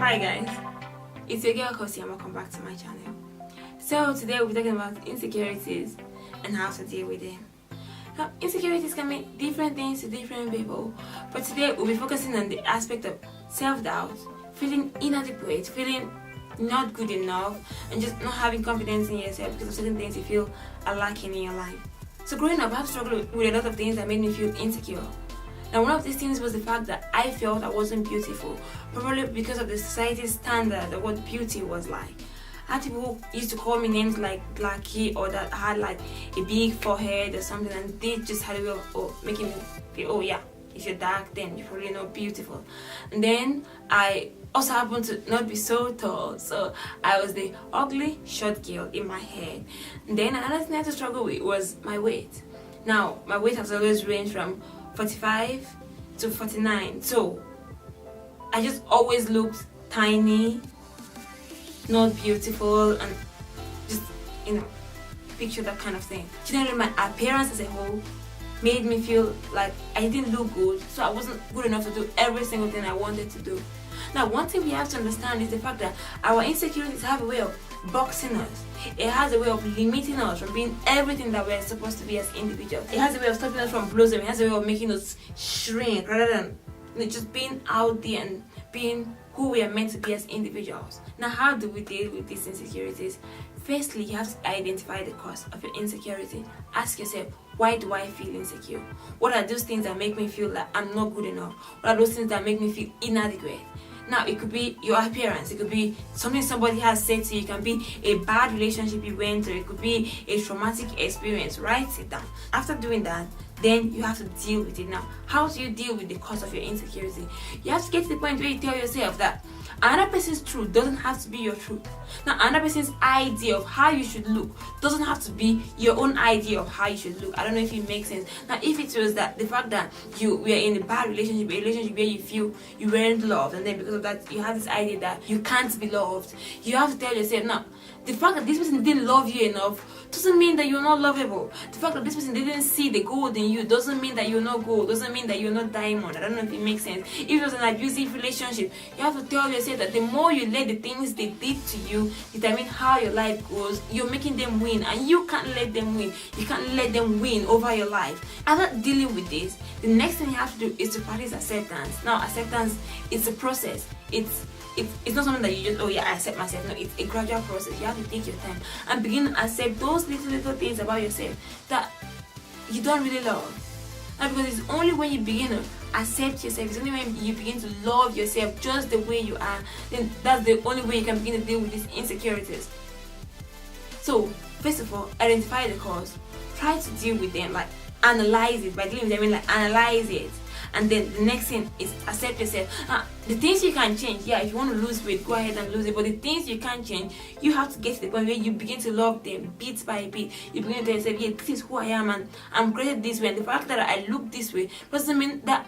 Hi guys, it's your girl Kossylee and welcome back to my channel. So today we'll be talking about insecurities and how to deal with them. Now, insecurities can mean different things to different people, but today we'll be focusing on the aspect of self-doubt, feeling inadequate, feeling not good enough, and just not having confidence in yourself because of certain things you feel are lacking in your life. So growing up, I've struggled with a lot of things that made me feel insecure. Now, one of these things was the fact that I felt I wasn't beautiful, probably because of the society's standard of what beauty was like. I had people who used to call me names like Blacky, or that I had like a big forehead or something, and they just had a way of making me feel, oh yeah, if you're dark, then you're probably not beautiful. And then I also happened to not be so tall, so I was the ugly short girl in my head. And then another thing I had to struggle with was my weight. Now, my weight has always ranged from 45 to 49, so I just always looked tiny, not beautiful, and just, picture that kind of thing. Generally, my appearance as a whole made me feel like I didn't look good, so I wasn't good enough to do every single thing I wanted to do. Now, one thing we have to understand is the fact that our insecurities have a way of boxing us. It has a way of limiting us from being everything that we're supposed to be as individuals. It has a way of stopping us from blossoming. It has a way of making us shrink rather than just being out there and being who we are meant to be as individuals. Now, how do we deal with these insecurities? Firstly, you have to identify the cause of your insecurity. Ask yourself, why do I feel insecure? What are those things that make me feel like I'm not good enough? What are those things that make me feel inadequate? Now, it could be your appearance, it could be something somebody has said to you, it can be a bad relationship you went through, it could be a traumatic experience. Write it down. After doing that, then you have to deal with it. Now, how do you deal with the cause of your insecurity? You have to get to the point where you tell yourself that another person's truth doesn't have to be your truth. Now, another person's idea of how you should look doesn't have to be your own idea of how you should look. I don't know if it makes sense. Now, if it was that the fact that you were in a bad relationship, a relationship where you feel you weren't loved, and then because of that you have this idea that you can't be loved, you have to tell yourself, now, the fact that this person didn't love you enough doesn't mean that you're not lovable. The fact that this person didn't see the gold in you doesn't mean that you're not gold, doesn't mean that you're not diamond. I don't know if it makes sense. If it was an abusive relationship, you have to tell yourself that the more you let the things they did to you determine how your life goes, you're making them win, and you can't let them win. You can't let them win over your life. After dealing with this, the next thing you have to do is to practice acceptance. Now, acceptance is a process. It's not something that you just, oh yeah, I accept myself. No, it's a gradual process. You have to take your time and begin to accept those little things about yourself that you don't really love. And because it's only when you begin to accept yourself, it's only when you begin to love yourself just the way you are, then that's the only way you can begin to deal with these insecurities. So, first of all, identify the cause. Try to deal with them, like analyze it. By dealing with them, I mean like analyze it. And then the next thing is accept yourself. The things you can change, yeah, if you want to lose weight, go ahead and lose it. But the things you can't change, you have to get to the point where you begin to love them bit by bit. You begin to tell yourself, yeah, this is who I am, and I'm created this way. And the fact that I look this way doesn't mean that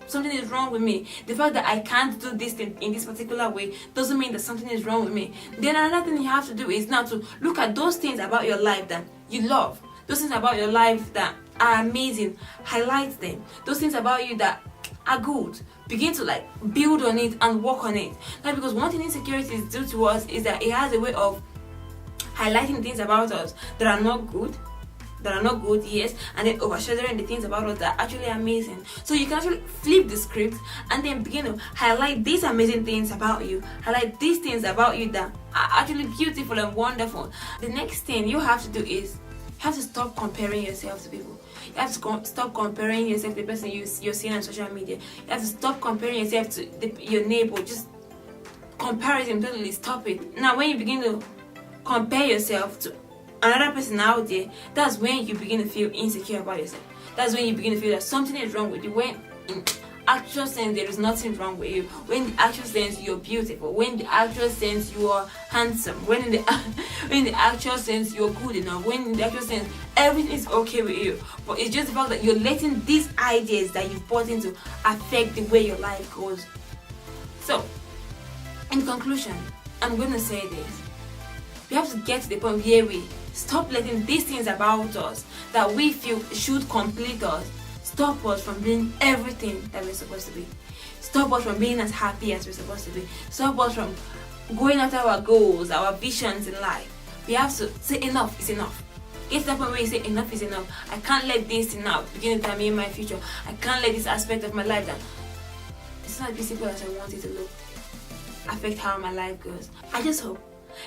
something is wrong with me. The fact that I can't do this thing in this particular way doesn't mean that something is wrong with me. Then another thing you have to do is now to look at those things about your life that you love. Those things about your life that are amazing, highlight them. Those things about you that are good, begin to like build on it and work on it. Now, because one thing insecurities do to us is that it has a way of highlighting things about us that are not good, yes, and then overshadowing the things about us that are actually amazing. So you can actually flip the script and then begin to highlight these amazing things about you, highlight these things about you that are actually beautiful and wonderful. The next thing you have to do is you have to stop comparing yourself to people. You have to stop comparing yourself to the person you're seeing on social media. You have to stop comparing yourself to your neighbor. Just comparison, totally stop it. Now, when you begin to compare yourself to another person out there, that's when you begin to feel insecure about yourself. That's when you begin to feel that something is wrong with you. When in actual sense there is nothing wrong with you. When in the actual sense you're beautiful. When in the actual sense you are handsome. When in the actual sense you're good enough. When in the actual sense everything is okay with you. But it's just the fact that you're letting these ideas that you've bought into affect the way your life goes. So, in conclusion, I'm going to say this. We have to get to the point where we stop letting these things about us that we feel should complete us stop us from being everything that we're supposed to be. Stop us from being as happy as we're supposed to be. Stop us from going after our goals, our visions in life. We have to say enough is enough. Get to that point where you say enough is enough. I can't let this now begin to determine my future. I can't let this aspect of my life that it's not as simple as I want it to look affect how my life goes. I just hope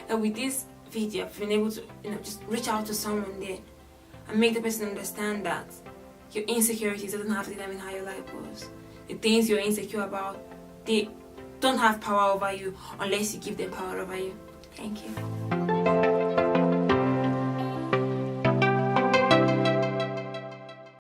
that with this video I've been able to just reach out to someone there and make the person understand that your insecurities doesn't have to determine how your life goes. The things you're insecure about, they don't have power over you unless you give them power over you. Thank you.